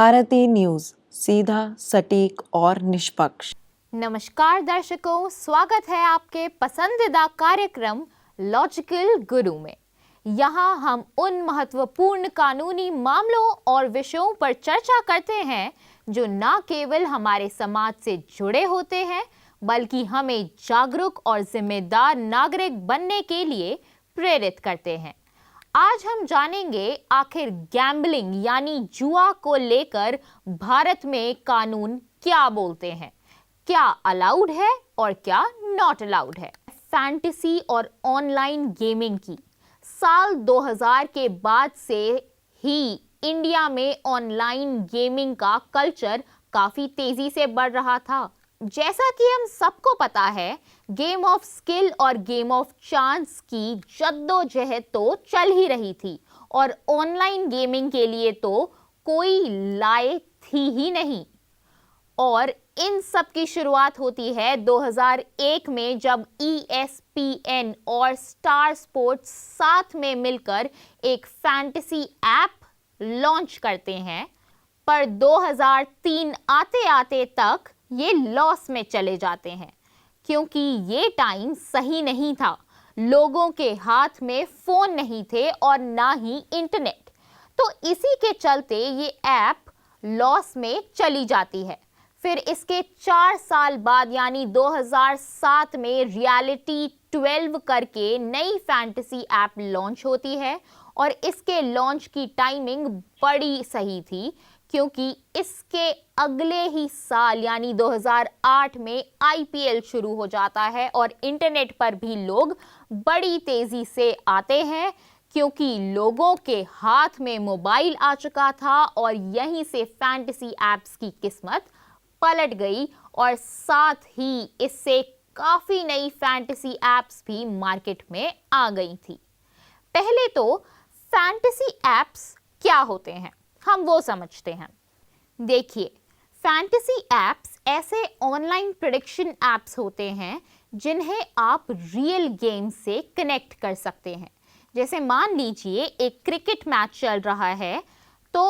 Bharti news, सीधा, सटीक और निष्पक्ष। नमस्कार दर्शकों, स्वागत है आपके पसंदीदा कार्यक्रम लॉजिकल गुरु में। यहाँ हम उन महत्वपूर्ण कानूनी मामलों और विषयों पर चर्चा करते हैं जो न केवल हमारे समाज से जुड़े होते हैं बल्कि हमें जागरूक और जिम्मेदार नागरिक बनने के लिए प्रेरित करते हैं। आज हम जानेंगे आखिर गैम्बलिंग यानी जुआ को लेकर भारत में कानून क्या बोलते हैं, क्या अलाउड है और क्या नॉट अलाउड है। फैंटेसी और ऑनलाइन गेमिंग की साल 2000 के बाद से ही इंडिया में ऑनलाइन गेमिंग का कल्चर काफी तेजी से बढ़ रहा था। जैसा कि हम सबको पता है, गेम ऑफ स्किल और गेम ऑफ चांस की जद्दोजहद तो चल ही रही थी और ऑनलाइन गेमिंग के लिए तो कोई लाए थी ही नहीं। और इन सब की शुरुआत होती है 2001 में, जब ESPN और स्टार स्पोर्ट्स साथ में मिलकर एक फैंटेसी ऐप लॉन्च करते हैं। पर 2003 आते आते तक ये लॉस में चले जाते हैं क्योंकि ये टाइम सही नहीं था। लोगों के हाथ में फोन नहीं थे और ना ही इंटरनेट, तो इसी के चलते ये ऐप लॉस में चली जाती है। फिर इसके 4 साल बाद यानी 2007 में रियलिटी 12 करके नई फैंटेसी ऐप लॉन्च होती है और इसके लॉन्च की टाइमिंग बड़ी सही थी क्योंकि इसके अगले ही साल यानी 2008 में IPL शुरू हो जाता है और इंटरनेट पर भी लोग बड़ी तेजी से आते हैं क्योंकि लोगों के हाथ में मोबाइल आ चुका था और यहीं से फैंटेसी ऐप्स की किस्मत पलट गई और साथ ही इससे काफी नई फैंटेसी ऐप्स भी मार्केट में आ गई थी। पहले तो फैंटेसी ऐप्स क्या होते हैं हम वो समझते हैं। देखिए, फैंटेसी ऐप्स ऐसे ऑनलाइन प्रेडिक्शन ऐप्स होते हैं जिन्हें आप रियल गेम से कनेक्ट कर सकते हैं। जैसे मान लीजिए एक क्रिकेट मैच चल रहा है तो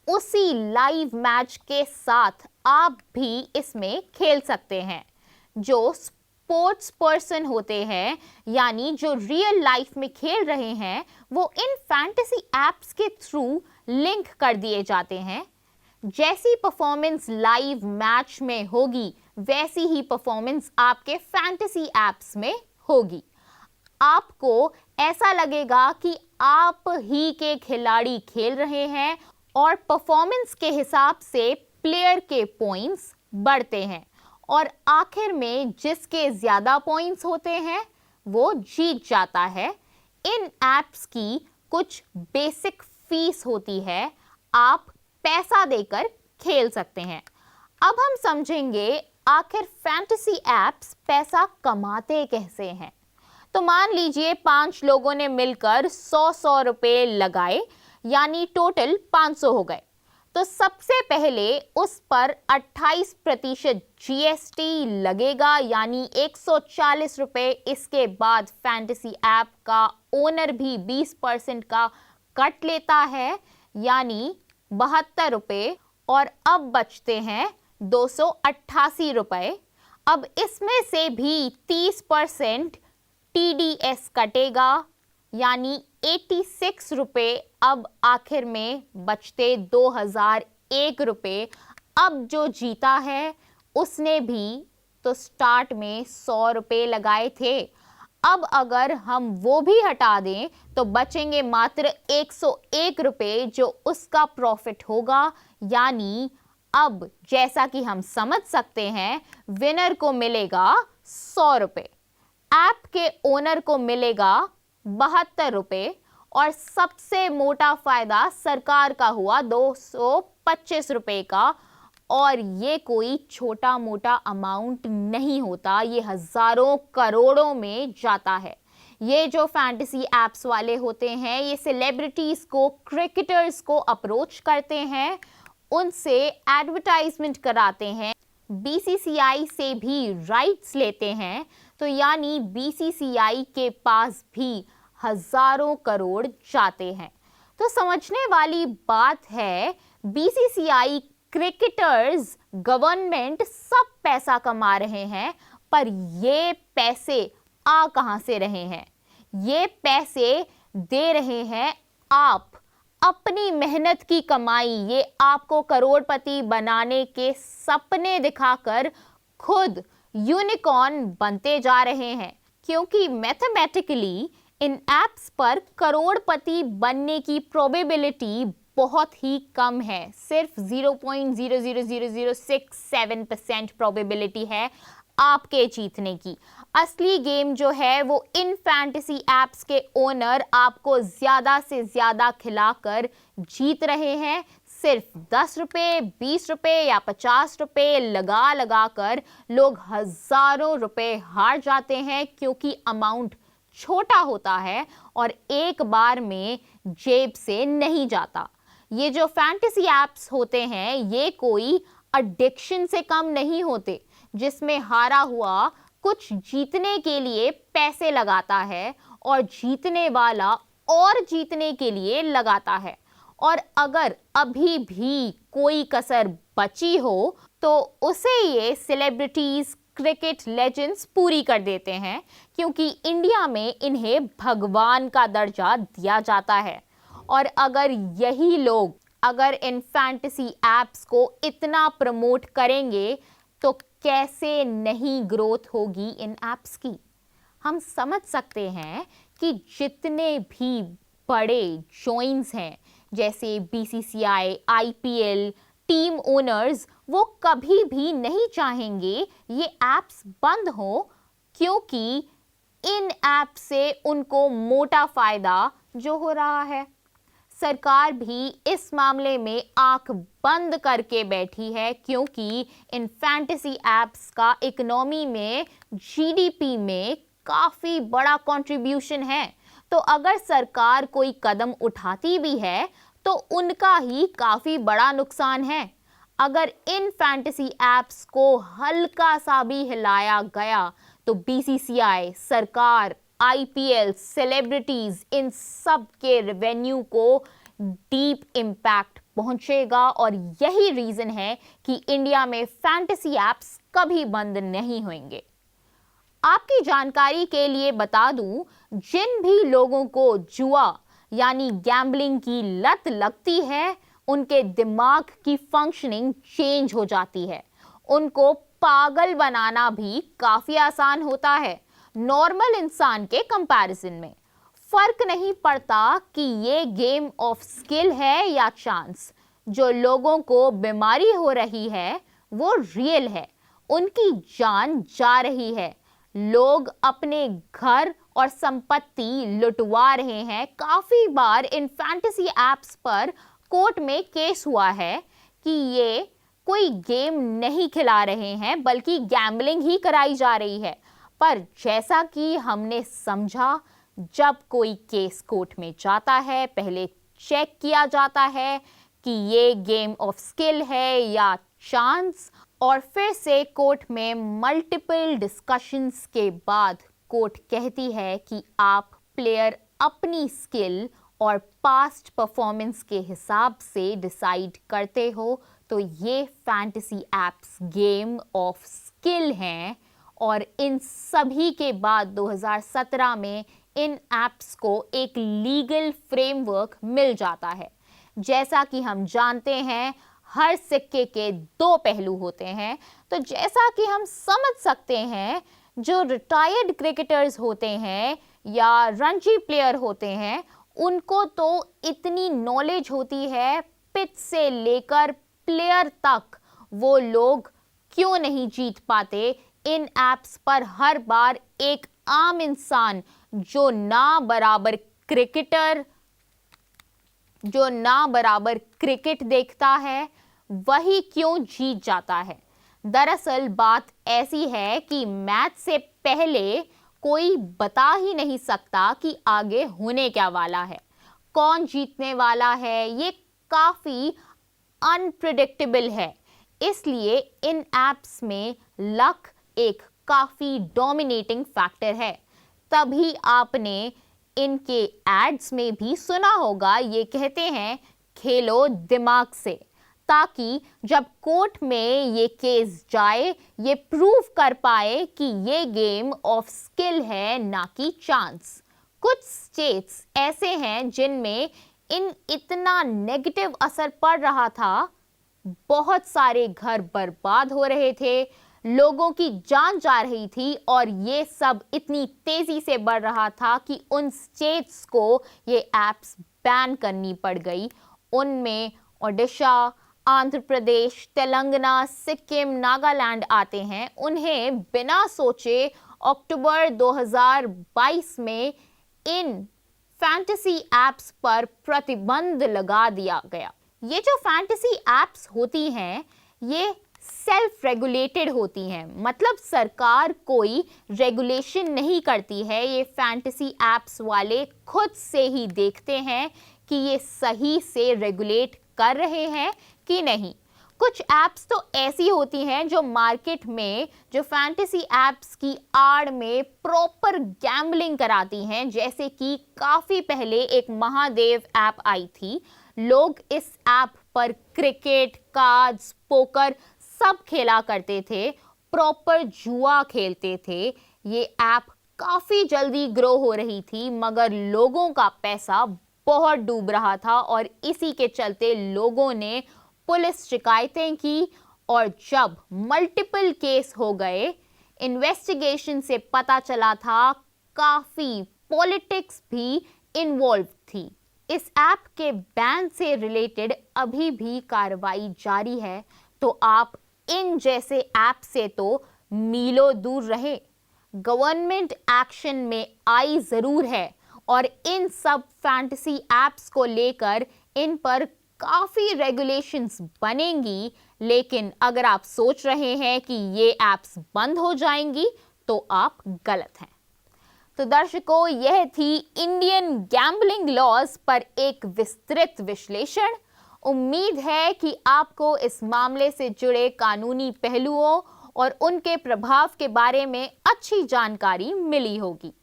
उसी लाइव मैच के साथ आप भी इसमें खेल सकते हैं। जो स्पोर्ट्स पर्सन होते हैं यानी जो रियल लाइफ में खेल रहे हैं, वो इन फैंटेसी ऐप्स के थ्रू लिंक कर दिए जाते हैं। जैसी परफॉर्मेंस लाइव मैच में होगी वैसी ही परफॉर्मेंस आपके फैंटेसी ऐप्स में होगी। आपको ऐसा लगेगा कि आप ही के खिलाड़ी खेल रहे हैं और परफॉर्मेंस के हिसाब से प्लेयर के पॉइंट्स बढ़ते हैं और आखिर में जिसके ज्यादा पॉइंट्स होते हैं वो जीत जाता है। इन ऐप्स की कुछ बेसिक फीस होती है, आप पैसा देकर खेल सकते हैं। अब हम समझेंगे आखिर फैंटेसी ऐप्स पैसा कमाते कैसे हैं। तो मान लीजिए 5 लोगों ने मिलकर 100 रुपए लगाए यानी टोटल 500 हो गए। तो सबसे पहले उस पर 28% GST लगेगा यानी 140 रुपए। इसके बाद फैंटेसी ऐप का ओनर भी 20% का कट लेता है यानी 72 रुपए और अब बचते हैं 288 रुपए। अब इसमें से भी 30% TDS कटेगा यानी 86 रुपए। अब आखिर में बचते 2001 रुपए। अब जो जीता है उसने भी तो स्टार्ट में 100 रुपए लगाए थे। अब अगर हम वो भी हटा दें तो बचेंगे मात्र 101 रुपए जो उसका प्रॉफिट होगा। यानी अब जैसा कि हम समझ सकते हैं, विनर को मिलेगा 100 रुपए, ऐप के ओनर को मिलेगा 72 रुपए और सबसे मोटा फायदा सरकार का हुआ 225 रुपए का। और ये कोई छोटा मोटा अमाउंट नहीं होता, ये हजारों करोड़ों में जाता है। ये जो फैंटेसी ऐप्स वाले होते हैं ये सेलिब्रिटीज को, क्रिकेटर्स को अप्रोच करते हैं, उनसे एडवर्टाइजमेंट कराते हैं, BCCI से भी राइट्स लेते हैं। तो यानी BCCI के पास भी हजारों करोड़ जाते हैं। तो समझने वाली बात है बीसीसीआई, क्रिकेटर्स, गवर्नमेंट सब पैसा कमा रहे हैं, पर ये पैसे आ कहां से रहे हैं? ये पैसे दे रहे हैं आप, अपनी मेहनत की कमाई। ये आपको करोड़पति बनाने के सपने दिखाकर खुद यूनिकॉर्न बनते जा रहे हैं, क्योंकि मैथमेटिकली इन एप्स पर करोड़पति बनने की प्रोबेबिलिटी बहुत ही कम है। सिर्फ 0.0000067% प्रोबेबिलिटी है आपके जीतने की। असली गेम जो है वो इन फैंटेसी एप्स के ओनर आपको ज्यादा से ज्यादा खिलाकर जीत रहे हैं। सिर्फ 10 रुपए, 20 रुपए या 50 रुपए लगा लगा कर लोग हजारों रुपए हार जाते हैं, क्योंकि अमाउंट छोटा होता है और एक बार में जेब से नहीं जाता। ये जो फैंटेसी एप्स होते हैं ये कोई एडिक्शन से कम नहीं होते, जिसमें हारा हुआ कुछ जीतने के लिए पैसे लगाता है और जीतने वाला और जीतने के लिए लगाता है। और अगर अभी भी कोई कसर बची हो तो उसे ये सेलिब्रिटीज, क्रिकेट लेजेंड्स पूरी कर देते हैं, क्योंकि इंडिया में इन्हें भगवान का दर्जा दिया जाता है। और अगर यही लोग अगर इन फैंटेसी एप्स को इतना प्रमोट करेंगे तो कैसे नहीं ग्रोथ होगी इन एप्स की। हम समझ सकते हैं कि जितने भी बड़े जॉइंस हैं जैसे बीसीसीआई, आईपीएल, टीम ओनर्स, वो कभी भी नहीं चाहेंगे ये एप्स बंद हो, क्योंकि इन ऐप से उनको मोटा फायदा जो हो रहा है। सरकार भी इस मामले में आंख बंद करके बैठी है, क्योंकि इन फैंटेसी एप्स का इकोनॉमी में, जीडीपी में काफी बड़ा कंट्रीब्यूशन है। तो अगर सरकार कोई कदम उठाती भी है तो उनका ही काफी बड़ा नुकसान है। अगर इन फैंटेसी एप्स को हल्का सा भी हिलाया गया तो बीसीसीआई, सरकार, आईपीएल, सेलिब्रिटीज, इन सब के रेवेन्यू को डीप इम्पैक्ट पहुंचेगा। और यही रीजन है कि इंडिया में फैंटेसी एप्स कभी बंद नहीं होंगे। आपकी जानकारी के लिए बता दूं, जिन भी लोगों को जुआ यानी गैम्बलिंग की लत लगती है, उनके दिमाग की फंक्शनिंग चेंज हो जाती है। उनको पागल बनाना भी काफी आसान होता है नॉर्मल इंसान के कंपैरिजन में। फर्क नहीं पड़ता कि ये गेम ऑफ स्किल है या चांस। जो लोगों को बीमारी हो रही है वो रियल है, उनकी जान जा रही है। लोग अपने घर और संपत्ति लुटवा रहे हैं। काफी बार इन फैंटेसी एप्स पर कोर्ट में केस हुआ है कि ये कोई गेम नहीं खिला रहे हैं बल्कि गैम्बलिंग ही कराई जा रही है। पर जैसा कि हमने समझा, जब कोई केस कोर्ट में जाता है पहले चेक किया जाता है कि ये गेम ऑफ स्किल है या चांस, और फिर से कोर्ट में मल्टीपल डिस्कशंस के बाद कोर्ट कहती है कि आप प्लेयर अपनी स्किल और पास्ट परफॉर्मेंस के हिसाब से डिसाइड करते हो। तो ये fantasy apps game of skill हैं। और इन सभी के बाद 2017 में इन एप्स को एक लीगल फ्रेमवर्क मिल जाता है। जैसा कि हम जानते हैं, हर सिक्के के दो पहलू होते हैं। तो जैसा कि हम समझ सकते हैं, जो रिटायर्ड क्रिकेटर्स होते हैं या रणजी प्लेयर होते हैं, उनको तो इतनी नॉलेज होती है पिच से लेकर प्लेयर तक, वो लोग क्यों नहीं जीत पाते। इन एप्स पर हर बार एक आम इंसान जो ना बराबर क्रिकेट देखता है, वही क्यों जीत जाता है। दरअसल बात ऐसी है कि मैच से पहले कोई बता ही नहीं सकता कि आगे होने क्या वाला है, कौन जीतने वाला है। ये काफी अनप्रेडिक्टेबल है, इसलिए इन एप्स में लक एक काफी डोमिनेटिंग फैक्टर है। तभी आपने इनके एड्स में भी सुना होगा, ये कहते हैं खेलो दिमाग से। ताकि जब कोर्ट में ये केस जाए ये प्रूव कर पाए कि ये गेम ऑफ स्किल है ना कि चांस। कुछ स्टेट्स ऐसे हैं जिनमें इतना नेगेटिव असर पड़ रहा था, बहुत सारे घर बर्बाद हो रहे थे, लोगों की जान जा रही थी और ये सब इतनी तेजी से बढ़ रहा था कि उन स्टेट्स को ये एप्स बैन करनी पड़ गई। उनमें ओडिशा, आंध्र प्रदेश, तेलंगाना, सिक्किम, नागालैंड आते हैं। उन्हें बिना सोचे अक्टूबर 2022 में इन फैंटेसी एप्स पर प्रतिबंध लगा दिया गया। ये जो फैंटेसी एप्स होती हैं ये सेल्फ रेगुलेटेड होती हैं, मतलब सरकार कोई रेगुलेशन नहीं करती है। ये फैंटेसी एप्स वाले खुद से ही देखते हैं कि ये सही से रेगुलेट कर रहे हैं कि नहीं। कुछ एप्स तो ऐसी होती हैं जो मार्केट में जो फैंटेसी एप्स की आड़ में प्रॉपर गैम्बलिंग कराती हैं, जैसे कि काफ़ी पहले एक महादेव ऐप आई थी। लोग इस ऐप पर क्रिकेट, कार्ड्स, पोकर सब खेला करते थे, प्रॉपर जुआ खेलते थे। ये ऐप काफ़ी जल्दी ग्रो हो रही थी मगर लोगों का पैसा बहुत डूब रहा था और इसी के चलते लोगों ने पुलिस शिकायतें की और जब मल्टीपल केस हो गए, इन्वेस्टिगेशन से पता चला था काफ़ी पॉलिटिक्स भी इन्वॉल्व थी। इस ऐप के बैन से रिलेटेड अभी भी कार्रवाई जारी है, तो आप इन जैसे ऐप से तो मीलों दूर रहे। गवर्नमेंट एक्शन में आई ज़रूर है और इन सब फैंटेसी एप्स को लेकर इन पर काफ़ी रेगुलेशंस बनेंगी, लेकिन अगर आप सोच रहे हैं कि ये एप्स बंद हो जाएंगी तो आप गलत हैं। तो दर्शकों, यह थी इंडियन गैम्बलिंग लॉज पर एक विस्तृत विश्लेषण। उम्मीद है कि आपको इस मामले से जुड़े कानूनी पहलुओं और उनके प्रभाव के बारे में अच्छी जानकारी मिली होगी।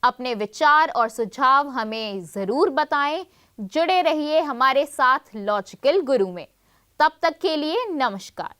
अपने विचार और सुझाव हमें ज़रूर बताएं। जुड़े रहिए हमारे साथ लॉजिकल गुरु में। तब तक के लिए नमस्कार।